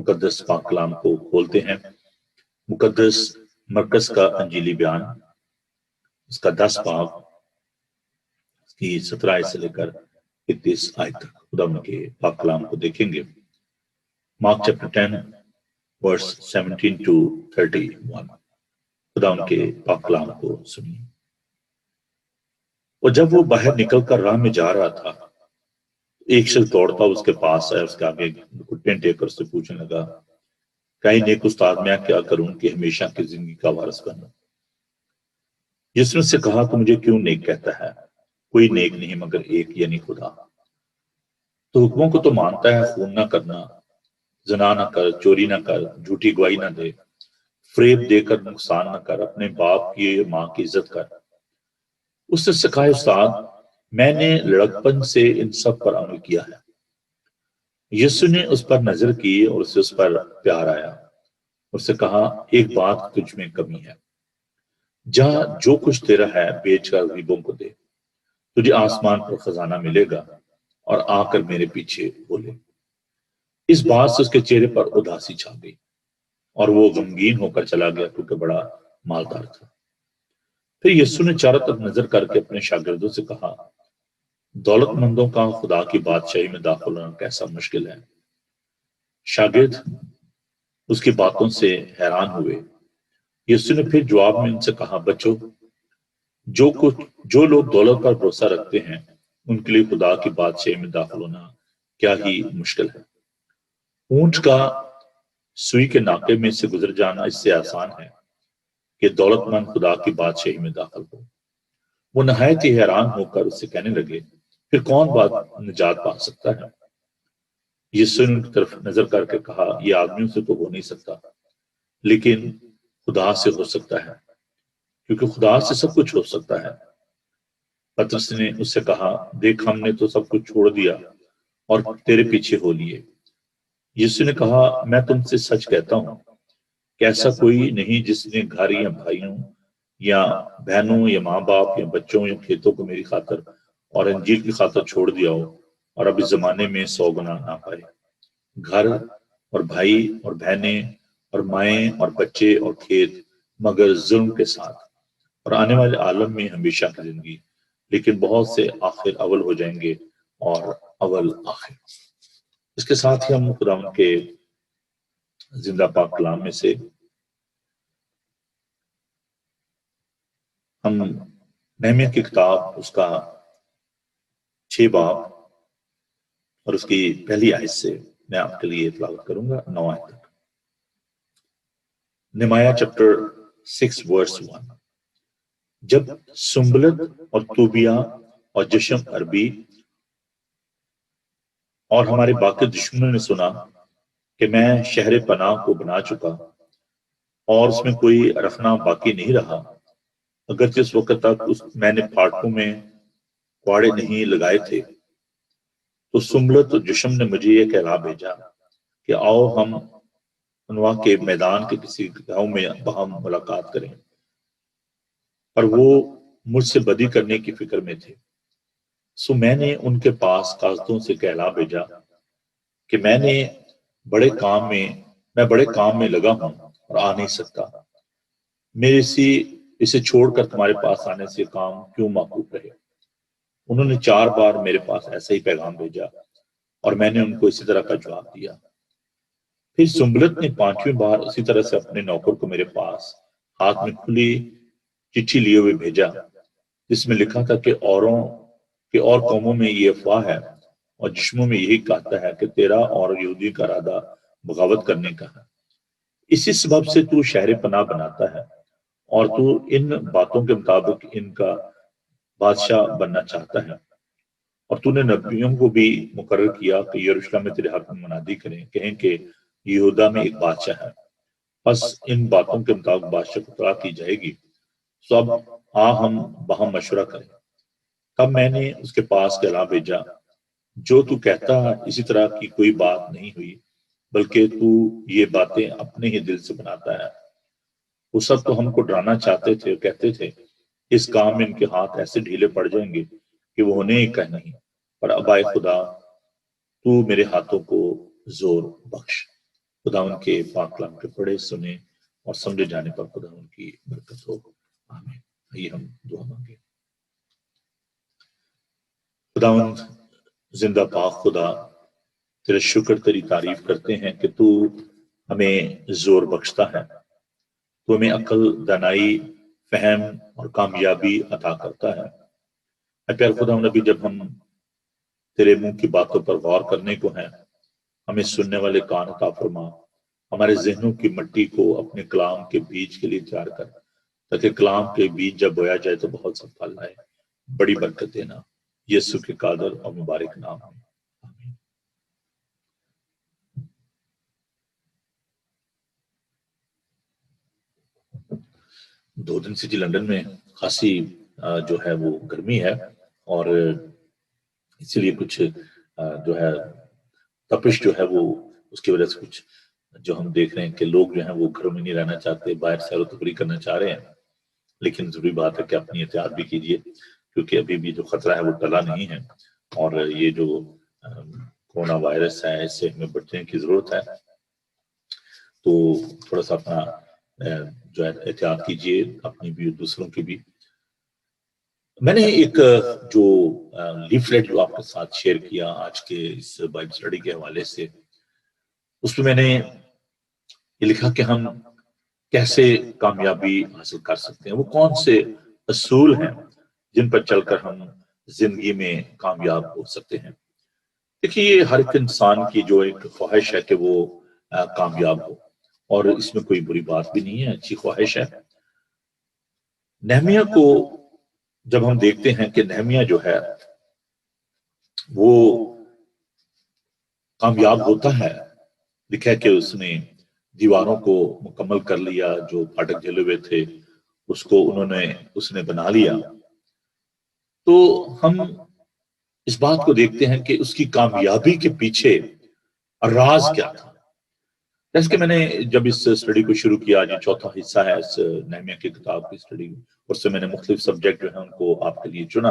مقدس پاک کلام کو کھولتے ہیں۔ مقدس مرکز کا انجیلی بیان، اس کا 10 باب، اس کی 17 آیت سے لے کر 31 آیت تک خدا ان کے پاک کلام کو دیکھیں گے۔ مارک چیپٹر 10 ورس 17 to 31، خدا ان کے پاک کلام کو سنیے۔ اور جب وہ باہر نکل کر راہ میں جا رہا تھا، ایک شخص دوڑتا اس کے پاس آیا، اس کے آگے گھٹنے ٹیک کر اس سے پوچھنے لگا، کہ نیک استاد میں کیا کروں کہ ہمیشہ کی زندگی کا وارث بنوں؟ جس نے اس سے کہا تو مجھے کیوں نیک کہتا ہے؟ کوئی نیک نہیں مگر ایک، یعنی خدا۔ تو حکموں کو تو مانتا ہے، خون نہ کرنا، زنا نہ کر، چوری نہ کر، جھوٹی گواہی نہ دے، فریب دے کر نقصان نہ کر، اپنے باپ کی ماں کی عزت کر۔ اس نے سکھایا، استاد میں نے لڑکپن سے ان سب پر عمل کیا ہے۔ یسوع نے اس پر نظر کی اور اسے اس پر پیار آیا، اس سے کہا، ایک بات تجھ میں کمی ہے، جا جو کچھ تیرا ہے بیچ کر غریبوں کو دے، تجھے آسمان پر خزانہ ملے گا، اور آ کر میرے پیچھے بولے۔ اس بات سے اس کے چہرے پر اداسی چھا گئی، اور وہ غمگین ہو کر چلا گیا کیونکہ بڑا مالدار تھا۔ پھر یسوع نے چاروں طرف نظر کر کے اپنے شاگردوں سے کہا، دولت مندوں کا خدا کی بادشاہی میں داخل ہونا کیسا مشکل ہے۔ شاگرد اس کی باتوں سے حیران ہوئے۔ یسوع نے پھر جواب میں ان سے کہا، بچوں، جو لوگ دولت پر بھروسہ رکھتے ہیں ان کے لیے خدا کی بادشاہی میں داخل ہونا کیا ہی مشکل ہے۔ اونٹ کا سوئی کے ناکے میں سے گزر جانا اس سے آسان ہے کہ دولت مند خدا کی بادشاہی میں داخل ہو۔ وہ نہایت ہی حیران ہو کر اس سے کہنے لگے، پھر کون نجات پا سکتا ہے؟ یسوع نے ان کی طرف نظر کر کے کہا، یہ آدمیوں سے تو ہو نہیں سکتا، لیکن خدا سے ہو سکتا ہے، کیونکہ خدا سے سب کچھ ہو سکتا ہے۔ پترس نے اس سے کہا، دیکھ ہم نے تو سب کچھ چھوڑ دیا اور تیرے پیچھے ہو لیے۔ یسوع نے کہا، میں تم سے سچ کہتا ہوں کہ ایسا کوئی نہیں جس نے گھر یا بھائیوں یا بہنوں یا ماں باپ یا بچوں یا کھیتوں کو میری خاطر اور انجیل کی خاطر چھوڑ دیا ہو اور اب اس زمانے میں 100 گنا نہ پائے۔ گھر اور بھائی اور بہنیں اور مائیں اور بچے اور کھیت، مگر ظلم کے ساتھ، اور آنے والے عالم میں ہمیشہ کی زندگی، لیکن بہت سے آخر اول ہو جائیں گے اور اول آخر۔ اس کے ساتھ ہی ہم خدا کے زندہ پاک کلام میں سے ہم نہمیہ کی کتاب، اس کا 6 باب اور اس کی پہلی آیت سے میں آپ کے لیے تلاوت کروں گا 9 آیت تک۔ نہمیہ چیپٹر 6 ورس 1۔ جب سنبلت اور طوبیہ اور جشم عربی اور ہمارے باقی دشمنوں نے سنا کہ میں شہر پناہ کو بنا چکا اور اس میں کوئی رکھنا باقی نہیں رہا، اگرچہ اس وقت تک میں نے پھاٹکوں میں کوڑے نہیں لگائے تھے، تو سنبلت اور جشم نے مجھے یہ کہلا بھیجا کہ آؤ ہم انواع کے میدان کے کسی گاؤں میں باہم ملاقات کریں، پر وہ مجھ سے بدی کرنے کی فکر میں تھے۔ سو میں نے ان کے پاس قاصدوں سے کہلا بھیجا کہ میں بڑے کام میں لگا ہوں اور آ نہیں سکتا، میرے اسے چھوڑ کر تمہارے پاس آنے سے کام کیوں موقوف رہے؟ انہوں نے 4 بار میرے پاس ایسا ہی پیغام بھیجا اور میں نے ان کو اسی طرح کا جواب دیا۔ پھر سنبلت نے 5ویں بار اسی طرح سے اپنے نوکر کو میرے پاس ہاتھ میں کھلی چٹھی لیے ہوئے بھیجا، جس میں لکھا تھا کہ اور قوموں میں یہ افواہ ہے اور جشموں میں یہی کہتا ہے کہ تیرا اور یہودی کا ارادہ بغاوت کرنے کا ہے، اسی سبب سے تو شہر پناہ بناتا ہے اور تو ان باتوں کے مطابق ان کا بادشاہ بننا چاہتا ہے، اور تو نے نبیوں کو بھی مقرر کیا کہ یروشلم میں تیرے حق میں منادی کریں، کہیں کہ یہودا میں ایک بادشاہ ہے۔ پس ان باتوں کے مطابق بادشاہ کو اطلاع کی جائے گی، سو اب ہم باہم مشورہ کریں۔ تب میں نے اس کے پاس کہلا بھیجا، جو تو کہتا ہے اسی طرح کی کوئی بات نہیں ہوئی، بلکہ تو یہ باتیں اپنے ہی دل سے بناتا ہے۔ وہ سب تو ہم کو ڈرانا چاہتے تھے اور کہتے تھے، اس کام میں ان کے ہاتھ ایسے ڈھیلے پڑ جائیں گے کہ وہ ہونے ہی کا نہیں، پر اب آئے خدا تو میرے ہاتھوں کو زور بخش۔ خدا ان کے پاک کلام کے پڑھے سنے اور سمجھے جانے پر خدا ان کی برکت ہو. آمین. آئیے ہم دعا مانگیں. خداوند زندہ پاک خدا، تیرا شکر، تیری تعریف کرتے ہیں کہ تو ہمیں زور بخشتا ہے، تو ہمیں عقل، دانائی، فہم اور کامیابی عطا کرتا ہے. اے پیار خداوند، ابھی جب ہم تیرے منہ کی باتوں پر غور کرنے کو ہیں، ہمیں سننے والے کان عطا فرما، ہمارے ذہنوں کی مٹی کو اپنے کلام کے بیج کے لیے تیار کر، تاکہ کلام کے بیج جب بویا جائے تو بہت سا پھل آئے. بڑی برکت دینا یسوع کے قادر اور مبارک نام میں. آمین. دو دن سے لندن میں خاصی جو ہے وہ گرمی ہے، اور اسی لیے کچھ جو ہے تپش جو ہے وہ اس کی وجہ سے کچھ جو ہم دیکھ رہے ہیں کہ لوگ جو ہیں وہ گھروں میں نہیں رہنا چاہتے، باہر سیر و تفریح کرنا چاہ رہے ہیں. لیکن ضروری بات ہے کہ اپنی احتیاط بھی کیجیے، کیونکہ ابھی بھی جو خطرہ ہے وہ ٹلا نہیں ہے، اور یہ جو کورونا وائرس ہے اس سے ہمیں بچنے کی ضرورت ہے. تو تھوڑا سا اپنا جو ہے احتیاط کیجیے، اپنی بھی دوسروں کی بھی. میں نے ایک جو لیفلیٹ جو آپ کے ساتھ شیئر کیا آج کے اس بائبل اسٹڈی کے حوالے سے، اس میں نے یہ لکھا کہ ہم کیسے کامیابی حاصل کر سکتے ہیں، وہ کون سے اصول ہیں جن پر چل کر ہم زندگی میں کامیاب ہو سکتے ہیں. دیکھیے، یہ ہر ایک انسان کی جو ایک خواہش ہے کہ وہ کامیاب ہو، اور اس میں کوئی بری بات بھی نہیں ہے، اچھی خواہش ہے. نہمیہ کو جب ہم دیکھتے ہیں کہ نہمیہ جو ہے وہ کامیاب ہوتا ہے، لکھا ہے کہ اس نے دیواروں کو مکمل کر لیا، جو پھاٹک جلے ہوئے تھے اس نے بنا لیا. تو ہم اس بات کو دیکھتے ہیں کہ اس کی کامیابی کے پیچھے راز کیا تھا. جیسے کہ میں نے جب اس اسٹڈی کو شروع کیا، جو چوتھا حصہ ہے اس نہمیہ کی کتاب کی اسٹڈی، اس سے میں نے مختلف سبجیکٹ جو ہیں ان کو آپ کے لیے چنا.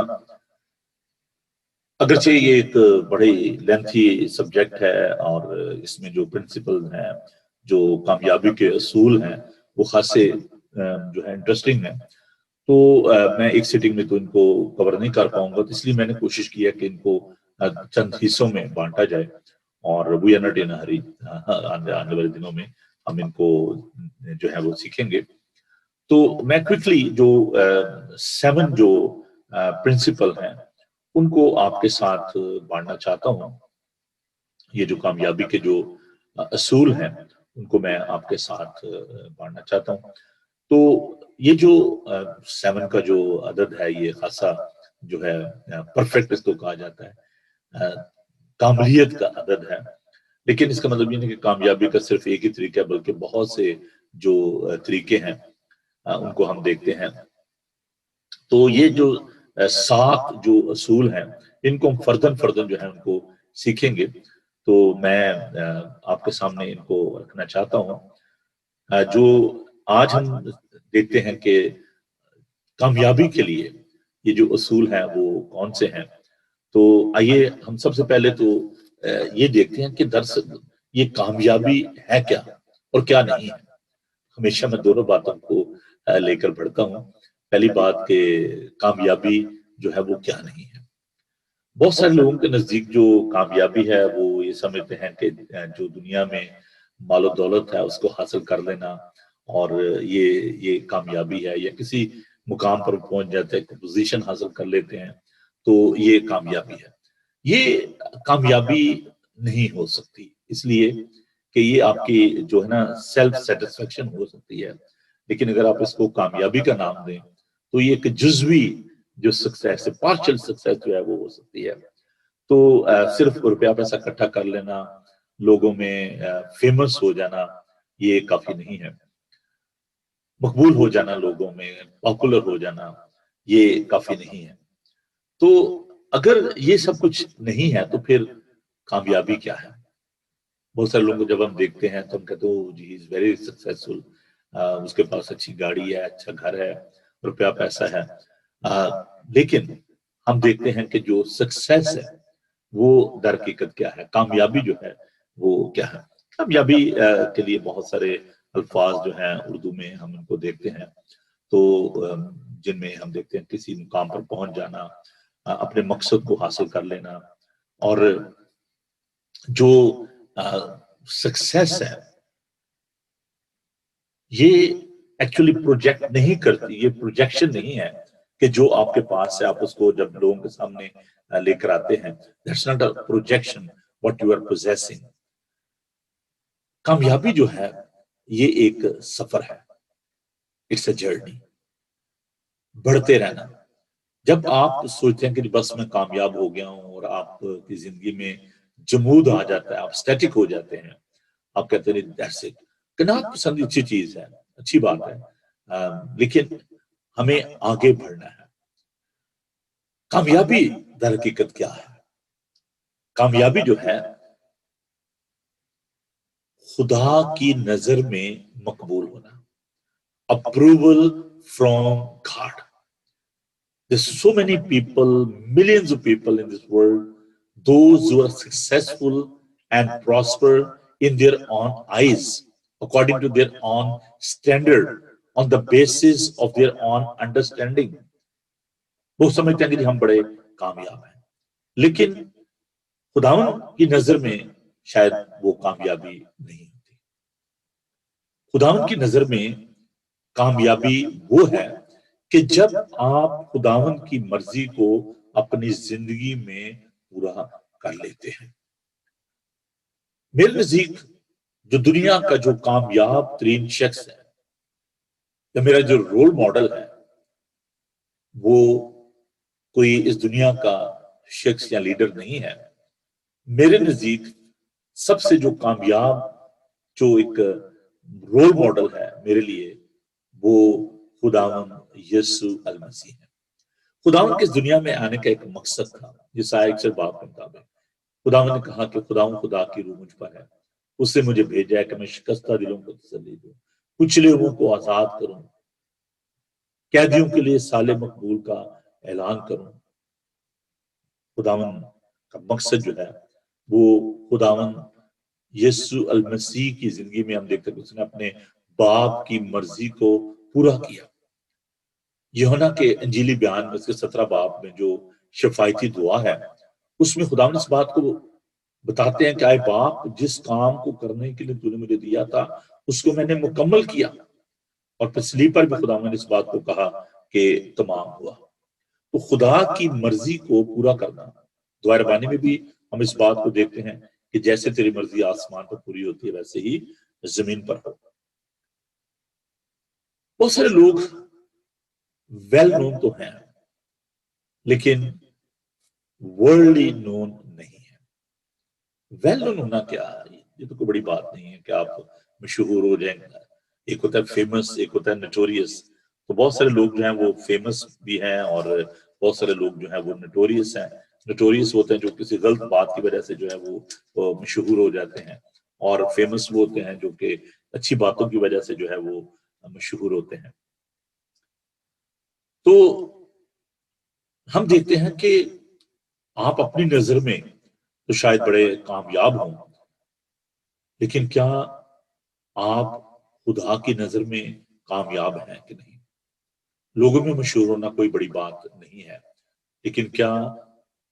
اگرچہ یہ ایک بڑی لینتھی سبجیکٹ ہے، اور اس میں جو پرنسپل ہیں، جو کامیابی کے اصول ہیں، وہ خاصے جو ہے انٹرسٹنگ ہیں. تو میں ایک سیٹنگ میں تو ان کو کور نہیں کر پاؤں گا، تو اس لیے میں نے کوشش کیا کہ ان کو چند حصوں میں بانٹا جائے، اور وی آر ناٹ ان ہری، آنے والے دنوں میں ہم ان کو جو ہے وہ سیکھیں گے. تو میں کوئکلی جو 7 جو پرنسپل ہیں ان کو آپ کے ساتھ بانٹنا چاہتا ہوں. یہ جو کامیابی کے جو اصول ہیں ان کو میں آپ کے ساتھ بانٹنا چاہتا ہوں. تو یہ جو 7 کا جو عدد ہے، یہ خاصا جو ہے پرفیکٹ اس کو کہا جاتا ہے، کاملیت کا عدد ہے. لیکن اس کا مطلب یہ نہیں کہ کامیابی کا صرف ایک ہی طریقہ ہے، بلکہ بہت سے جو طریقے ہیں ان کو ہم دیکھتے ہیں. تو یہ جو 7 جو اصول ہیں ان کو ہم فردن جو ہے ان کو سیکھیں گے. تو میں آپ کے سامنے ان کو رکھنا چاہتا ہوں. جو آج ہم دیکھتے ہیں کہ کامیابی کے لیے یہ جو اصول ہیں وہ کون سے ہیں. تو آئیے ہم سب سے پہلے تو یہ دیکھتے ہیں کہ دراصل یہ کامیابی ہے کیا اور کیا نہیں ہے. ہمیشہ میں دونوں باتوں کو لے کر بڑھتا ہوں. پہلی بات کہ کامیابی جو ہے وہ کیا نہیں ہے. بہت سارے لوگوں کے نزدیک جو کامیابی ہے وہ یہ سمجھتے ہیں کہ جو دنیا میں مال و دولت ہے اس کو حاصل کر لینا، اور یہ کامیابی ہے، یا کسی مقام پر پہنچ جاتے ہیں، پوزیشن حاصل کر لیتے ہیں تو یہ کامیابی ہے. یہ کامیابی نہیں ہو سکتی، اس لیے کہ یہ آپ کی جو ہے نا سیلف سیٹسفیکشن ہو سکتی ہے، لیکن اگر آپ اس کو کامیابی کا نام دیں تو یہ ایک جزوی جو سکسیس ہے، پارشل سکسیس جو ہے وہ ہو سکتی ہے. تو صرف روپیہ پیسہ اکٹھا کر لینا، لوگوں میں فیمس ہو جانا، یہ کافی نہیں ہے. مقبول ہو جانا، لوگوں میں پاپولر ہو جانا، یہ کافی نہیں ہے. تو اگر یہ سب کچھ نہیں ہے تو پھر کامیابی کیا ہے؟ بہت سارے لوگوں کو جب ہم دیکھتے ہیں تو ہم کہتے ہیں جی از ویری سکسیسفل، اس کے پاس اچھی گاڑی ہے، اچھا گھر ہے، روپیہ پیسہ ہے. لیکن ہم دیکھتے ہیں کہ جو سکسیس ہے وہ در حقیقت کیا ہے، کامیابی جو ہے وہ کیا ہے. کامیابی کے لیے بہت سارے الفاظ جو ہیں اردو میں ہم ان کو دیکھتے ہیں، تو جن میں ہم دیکھتے ہیں کسی مقام پر پہنچ جانا، اپنے مقصد کو حاصل کر لینا، اور جو سکسیس ہے یہ ایکچولی پروجیکٹ نہیں کرتی، یہ پروجیکشن نہیں ہے کہ جو آپ کے پاس ہے آپ اس کو جب لوگوں کے سامنے لے کر آتے ہیں. That's not a projection what you are possessing. کامیابی جو ہے یہ ایک سفر ہے، اٹس اے جرنی، بڑھتے رہنا. جب آپ سوچتے ہیں کہ بس میں کامیاب ہو گیا ہوں اور آپ کی زندگی میں جمود آ جاتا ہے، آپ سٹیٹک ہو جاتے ہیں، آپ کہتے ہیں دیٹس اٹ. قناعت پسندی اچھی چیز ہے، اچھی بات ہے، لیکن ہمیں آگے بڑھنا ہے. کامیابی در حقیقت کیا ہے؟ کامیابی جو ہے خدا کی نظر میں مقبول ہونا، approval from God. There's so many people, millions of people in this world, those who are successful and prosper in their own eyes, according to their own standard, on the basis of their own understanding. وہ سمجھتے ہیں کہ ہم بڑے کامیاب ہیں، لیکن خداوند کی نظر میں شاید وہ کامیابی نہیں ہوتی. خداوند کی نظر میں کامیابی وہ ہے کہ جب آپ خداوند کی مرضی کو اپنی زندگی میں پورا کر لیتے ہیں. میرے نزدیک جو دنیا کا جو کامیاب ترین شخص ہے یا میرا جو رول ماڈل ہے وہ کوئی اس دنیا کا شخص یا لیڈر نہیں ہے. میرے نزدیک سب سے جو کامیاب جو ایک رول ماڈل ہے میرے لیے وہ خداوند یسوع المسیح ہے. خداوند کے اس دنیا میں آنے کا ایک مقصد تھا، یسایا 61 باب کے مطابق خداوند نے کہا کہ خداوند خدا کی روح مجھ پر ہے، اس نے مجھے بھیجا ہے کہ میں شکستہ دلوں کو تسلی دوں، کچلے ہوئوں کو آزاد کروں، قیدیوں کے لیے سال مقبول کا اعلان کروں. خداوند کا مقصد جو ہے وہ خداوند یسوع المسیح کی زندگی میں ہم دیکھتے ہیں کہ اس نے اپنے باپ کی مرضی کو پورا کیا. یوحنا کے انجیلی بیان میں اس کے 17 باب میں جو شفایتی دعا ہے اس میں خداوند اس بات کو بتاتے ہیں کہ اے باپ، جس کام کو کرنے کے لیے تو نے مجھے دیا تھا اس کو میں نے مکمل کیا. اور پھر صلیب پر بھی خداوند نے اس بات کو کہا کہ تمام ہوا. تو خدا کی مرضی کو پورا کرنا، دعا ربانی میں بھی ہم اس بات کو دیکھتے ہیں کہ جیسے تیری مرضی آسمان پر پوری ہوتی ہے ویسے ہی زمین پر ہو. بہت سارے لوگ ویل نون تو ہیں لیکن ورلڈلی نون نہیں ہے. ویل نون ہونا کیا ہے؟ یہ تو کوئی بڑی بات نہیں ہے کہ آپ مشہور ہو جائیں. ایک ہوتا ہے فیمس، ایک ہوتا ہے نٹوریس. تو بہت سارے لوگ جو ہیں وہ فیمس بھی ہیں اور بہت سارے لوگ جو ہیں وہ نٹوریس ہیں. نٹوریس ہوتے ہیں جو کسی غلط بات کی وجہ سے جو ہے وہ مشہور ہو جاتے ہیں، اور فیمس وہ ہوتے ہیں جو کہ اچھی باتوں کی وجہ سے جو ہے وہ مشہور ہوتے ہیں. تو ہم دیکھتے ہیں کہ آپ اپنی نظر میں تو شاید بڑے کامیاب ہوں، لیکن کیا آپ خدا کی نظر میں کامیاب ہیں کہ نہیں؟ لوگوں میں مشہور ہونا کوئی بڑی بات نہیں ہے، لیکن کیا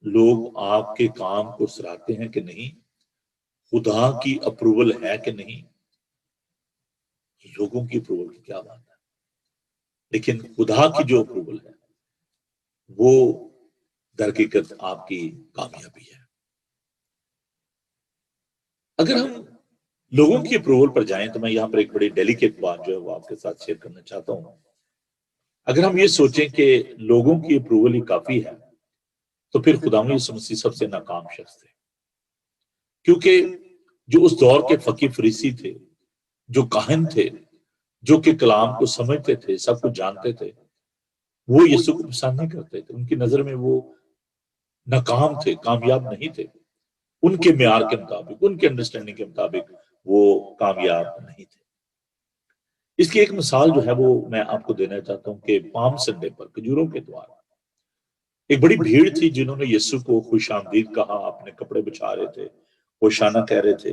لوگ آپ کے کام کو سراہتے ہیں کہ نہیں؟ خدا کی اپروول ہے کہ نہیں؟ لوگوں کی اپروول کی کیا بات ہے، لیکن خدا کی جو اپروول ہے وہ در حقیقت آپ کی کامیابی ہے. اگر ہم لوگوں کی اپروول پر جائیں تو میں یہاں پر ایک بڑی ڈیلیکیٹ بات جو ہے وہ آپ کے ساتھ شیئر کرنا چاہتا ہوں. اگر ہم یہ سوچیں کہ لوگوں کی اپروول ہی کافی ہے تو پھر خداوند یسوع مسیح سب سے ناکام شخص تھے، کیونکہ جو اس دور کے فقی فریسی تھے، جو کاہن تھے، جو کہ کلام کو سمجھتے تھے، سب کچھ جانتے تھے، وہ یسوع کو پسند نہیں کرتے تھے. ان کی نظر میں وہ ناکام تھے، کامیاب نہیں تھے. ان کے معیار کے مطابق، ان کے انڈرسٹینڈنگ کے مطابق وہ کامیاب نہیں تھے. اس کی ایک مثال جو ہے وہ میں آپ کو دینا چاہتا ہوں کہ پام سنڈے پر کھجوروں کے دوار ایک بڑی بھیڑ تھی جنہوں نے یسوع کو خوش آمدید کہا، اپنے کپڑے بچھا رہے تھے، ہوشانہ کہہ رہے تھے.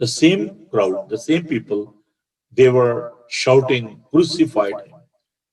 the same crowd, the same people, they were shouting, crucified him,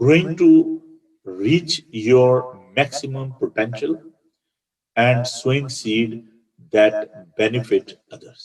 growing to reach your maximum potential and sowing seed that benefit others।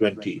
20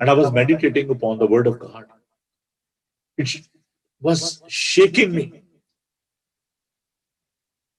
and I was meditating upon the word of God, it was shaking me।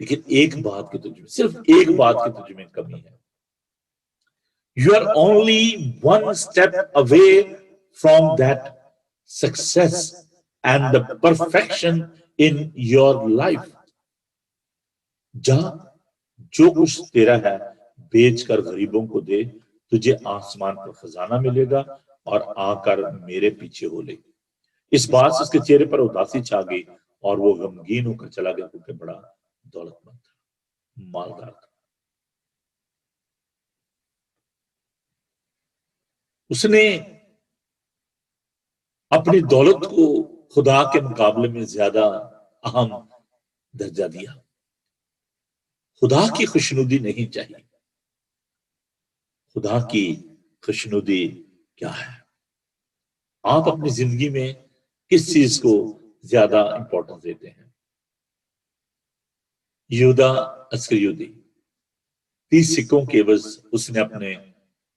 لیکن ایک بات کی تجھ میں، صرف ایک بات کی تجھ میں کمی ہے. You are only one step away from that success and the perfection in your life. جا جو کچھ تیرا ہے بیچ کر غریبوں کو دے، تجھے آسمان پر خزانہ ملے گا، اور آ کر میرے پیچھے ہو لے. اس بات سے اس کے چہرے پر اداسی چھا گئی اور وہ غمگین ہو کر چلا گیا، کیونکہ بڑا دولت مند تھا، مالدار تھا. اس نے اپنی دولت کو خدا کے مقابلے میں زیادہ اہم درجہ دیا. خدا کی خوشنودی نہیں چاہیے. خدا کی خوشنودی کیا ہے؟ آپ اپنی زندگی میں کس چیز کو زیادہ امپورٹنس دیتے ہیں؟ یہودا اسکریوتی 30 سکوں کے عوض اس نے اپنے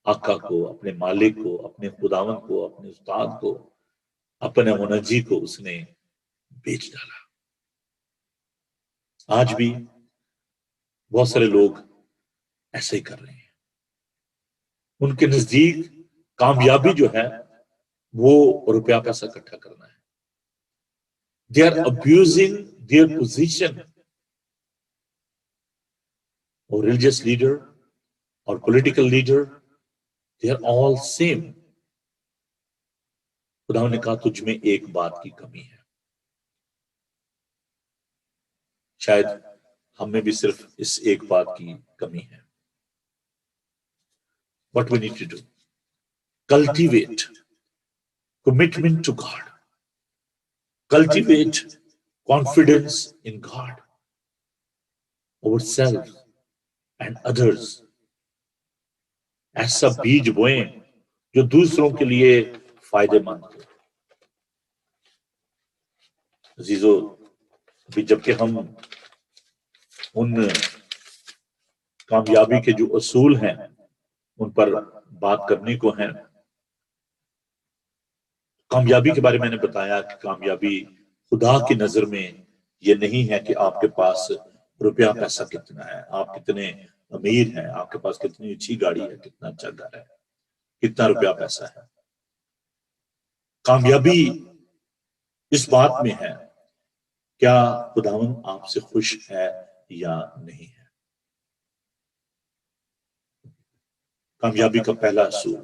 آقا کو، اپنے مالک کو، اپنے خداوند کو، اپنے استاد کو، اپنے منجی کو اس نے بیچ ڈالا. آج بھی بہت سارے لوگ ایسے ہی کر رہے ہیں. ان کے نزدیک کامیابی جو ہے وہ روپیہ پیسہ اکٹھا کرنا ہے. They are abusing their position. اور religious leader اور political leader, they are all same. خدا نے کہا تجھ میں ایک بات کی کمی ہے. شاید ہم میں بھی صرف اس ایک بات کی کمی ہے. What we need to do? Cultivate commitment to God. Cultivate confidence in God, ourselves and others. ایسا بیج بوئیں جو دوسروں کے لیے فائدے مند ہو. عزیزو، ابھی جبکہ ہم ان کامیابی کے جو اصول ہیں ان پر بات کرنے کو ہیں. کامیابی کے بارے میں نے بتایا کہ کامیابی خدا کی نظر میں یہ نہیں ہے کہ آپ کے پاس روپیہ پیسہ کتنا ہے، آپ کتنے امیر ہیں، آپ کے پاس کتنی اچھی گاڑی ہے، کتنا اچھا گھر ہے، کتنا روپیہ پیسہ ہے. کامیابی اس بات میں ہے کیا خداوند آپ سے خوش ہے یا نہیں ہے. کامیابی کا پہلا اصول،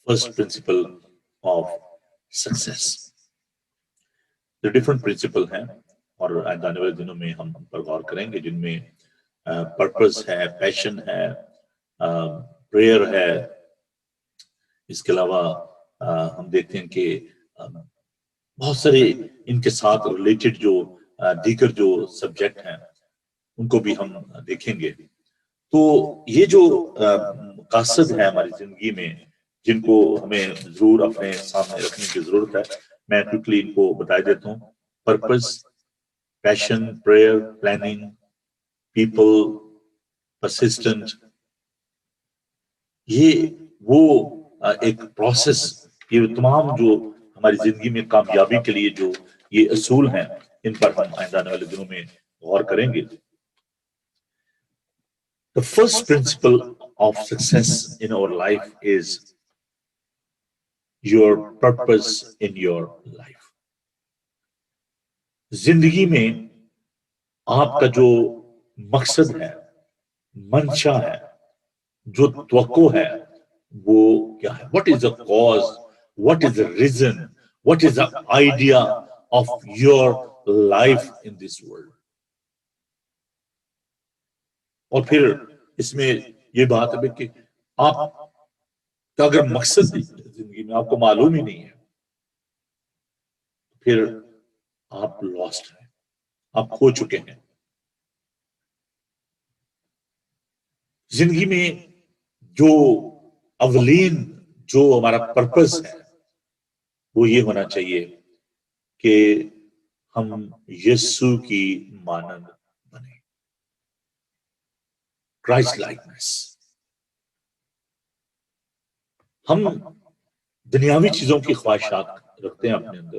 فرسٹ پرنسپل آف سکسیس. جو ڈفرنٹ پرنسپل ہیں اور آنے والے دنوں میں ہم پر غور کریں گے، جن میں پرپس ہے، پیشن ہے، پریئر ہے. اس کے علاوہ ہم دیکھتے ہیں کہ بہت سارے ان کے ساتھ ریلیٹڈ جو دیگر جو سبجیکٹ ہیں ان کو بھی ہم دیکھیں گے. تو یہ جو مقاصد ہے ہماری زندگی میں جن کو ہمیں ضرور اپنے سامنے رکھنے کی ضرورت ہے، میں کوئکلی ان کو بتا دیتا ہوں. پرپس، پیشن، پریئر، پلاننگ، پیپل، پرسسٹنٹ. یہ وہ ایک پروسیس، یہ تمام جو ہماری زندگی میں کامیابی کے لیے جو یہ اصول ہیں ان پر ہم آئندہ آنے والے دنوں میں غور کریں گے. The first principle of success in our life is your purpose in your life. زندگی میں آپ کا جو مقصد ہے، منشا ہے، جو توقع ہے، وہ کیا ہے؟ What is the cause? What is the reason? What is the idea of your life in this world? اور پھر اس میں یہ بات ہے کہ آپ کا اگر مقصد زندگی میں آپ کو معلوم ہی نہیں ہے، پھر آپ لاسٹ ہیں، آپ کھو چکے ہیں. زندگی میں جو اولین جو ہمارا پرپس ہے وہ یہ ہونا چاہیے کہ ہم یسوع کی مانند بنیں. Christ likeness. ہم دنیاوی چیزوں کی خواہشات رکھتے ہیں اپنے اندر،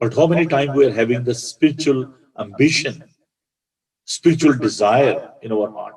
But how many times we are having the spiritual ambition, spiritual desire in our heart?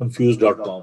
confused.com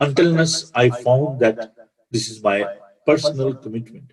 until unless I found that this is my personal commitment.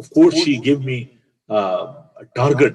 Of course she gave me a target.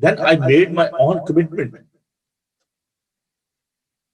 then I made my own commitment.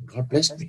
God blessed me.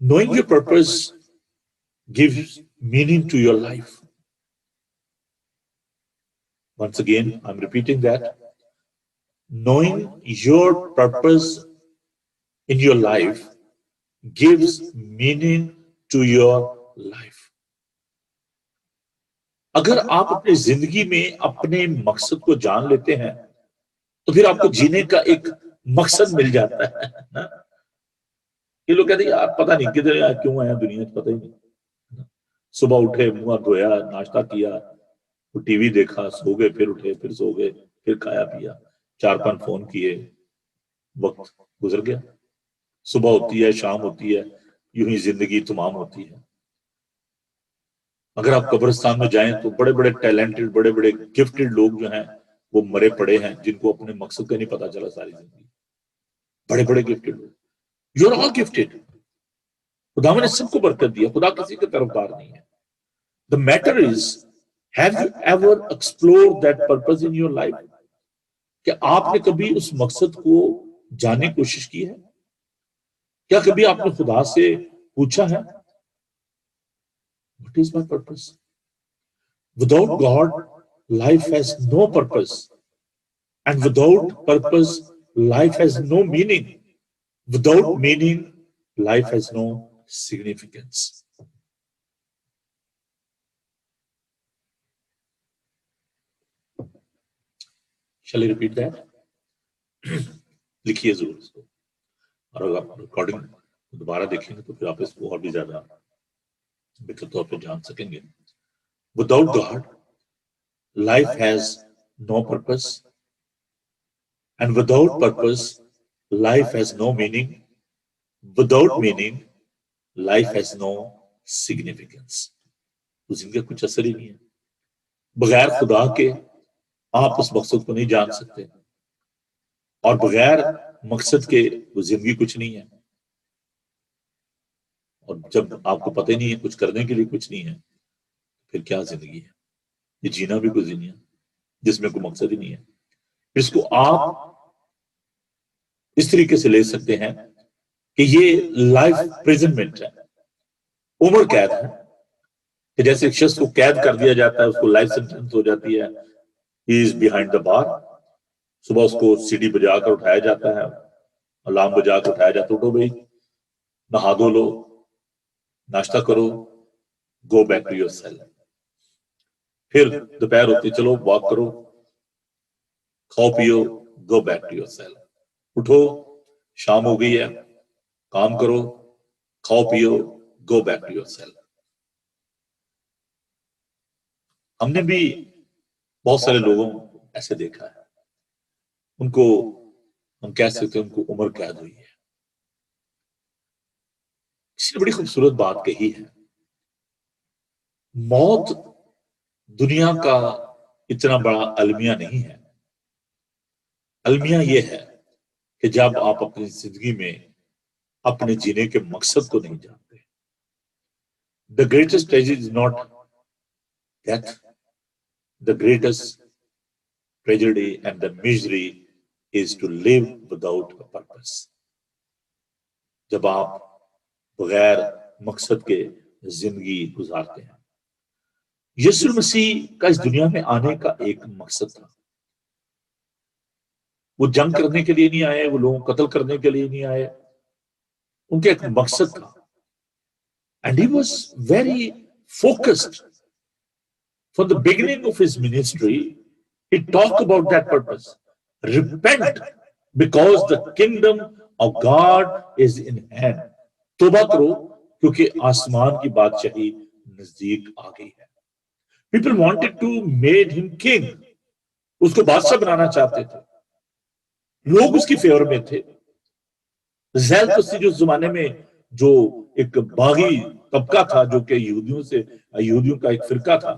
Knowing your purpose gives meaning to your life. Once again, I'm repeating that. Knowing your purpose in your life gives meaning to your life. اگر آپ اپنی زندگی میں اپنے مقصد کو جان لیتے ہیں تو پھر آپ کو جینے کا ایک مقصد مل جاتا ہے نا؟ یہ لوگ کہتے ہیں یار پتہ نہیں کدھر یار کیوں آیا دنیا میں، پتہ ہی نہیں. صبح اٹھے، منہ دھویا، ناشتہ کیا، ٹی وی دیکھا، سو گئے، پھر اٹھے، پھر سو گئے، پھر کھایا پیا، 4-5 فون کیے، وقت گزر گیا. صبح ہوتی ہے، شام ہوتی ہے، یوں ہی زندگی تمام ہوتی ہے. اگر آپ قبرستان میں جائیں تو بڑے بڑے ٹیلنٹڈ، بڑے بڑے گفٹڈ لوگ جو ہیں وہ مرے پڑے ہیں، جن کو اپنے مقصد کا نہیں پتا چلا ساری زندگی. بڑے بڑے گفٹڈ لوگ. You are all gifted. خدا نے سب کو برکت دیا، خدا کسی کے طرفدار نہیں ہے. The matter is, have you ever explored that purpose in your life? کہ آپ نے کبھی اس مقصد کو جاننے کی کوشش کی ہے؟ کیا کبھی آپ نے خدا سے پوچھا ہے What is my purpose? Without God, life has no purpose. And without purpose, life has no meaning. Without meaning, life has no significance. Shall I repeat that? لکھیے ضرور اس کو، اور اگر آپ ریکارڈنگ دوبارہ دیکھیں گے تو پھر آپ اس کو اور بھی زیادہ بہتر طور پہ جان سکیں گے. Without God, life has no purpose. And without purpose, life has no meaning. Without meaning, life has no significance. تو زندگی کا کچھ اثر ہی نہیں ہے. بغیر خدا کے آپ اس مقصد کو نہیں جان سکتے، اور بغیر مقصد کے وہ زندگی کچھ نہیں ہے. اور جب آپ کو پتہ نہیں ہے، کچھ کرنے کے لیے کچھ نہیں ہے، پھر کیا زندگی ہے؟ یہ جینا بھی کوئی نہیں ہے جس میں کوئی مقصد ہی نہیں ہے. اس کو آپ اس طریقے سے لے سکتے ہیں کہ یہ لائف پریزنمنٹ ہے، عمر قید ہے. کہ جیسے ایک شخص کو قید کر دیا جاتا ہے، اس کو لائف سینٹنس ہو جاتی ہے، ہی از بیہائنڈ دا بار. صبح اس کو سیڑھی بجا کر اٹھایا جاتا ہے، الارم بجا کر اٹھایا جاتا ہے، اٹھو بھائی، نہا دھو لو، ناشتہ کرو، go back to your cell. پھر دوپہر ہوتی، چلو واک کرو، کھاؤ پیو، go back to your cell. اٹھو، شام ہو گئی ہے، کام کرو، کھاؤ پیو، go back to your cell. ہم نے بھی بہت سارے لوگوں ایسے دیکھا ہے، ان کو ہم کہہ سکتے ہیں ان کو عمر قید ہوئی ہے. کسی نے بڑی خوبصورت بات کہی ہے، موت دنیا کا اتنا بڑا المیہ نہیں ہے. المیہ یہ ہے کہ جب آپ اپنی زندگی میں اپنے جینے کے مقصد کو نہیں جانتے. The greatest tragedy is not death. The greatest tragedy and the misery is to live without a purpose. جب آپ بغیر مقصد کے زندگی گزارتے ہیں. یسوع مسیح کا اس دنیا میں آنے کا ایک مقصد تھا. وہ جنگ کرنے کے لیے نہیں آئے، وہ لوگوں کو قتل کرنے کے لیے نہیں آئے. ان کا ایک مقصد تھا. And he was very focused. From the beginning of his ministry, he talked about that purpose. Repent, because the kingdom of God is in hand. توبہ کرو کیونکہ آسمان کی بادشاہی نزدیک آ گئی ہے. People wanted to make him king. اس کو بادشاہ بنانا چاہتے تھے. لوگ اس کی فیور میں تھے. زیلتسی جو زمانے میں جو ایک باغی طبقہ تھا، جو کہ یہودیوں کا ایک فرقہ تھا،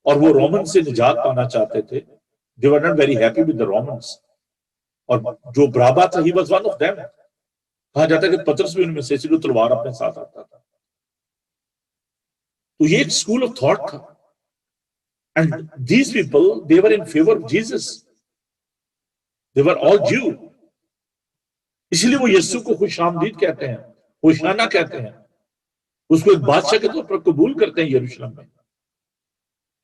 اور وہ رومن سے نجات پانا چاہتے تھے. They were not very happy with the Romans. اور جو برابا تھا, he was one of them. کہا جاتا ہے کہ پطرس بھی ان میں سے جو تلوار اپنے ساتھ آتا تھا. تو یہ ایک اسکول آف تھاٹ تھا. And these people, they were in favor of Jesus. They were all Jew. اس لیے وہ یسوع کو خوش آمدید کہتے ہیں, خوشانہ کہتے ہیں. اس کو ایک بادشاہ کے طور پر قبول کرتے ہیں یروشلم میں،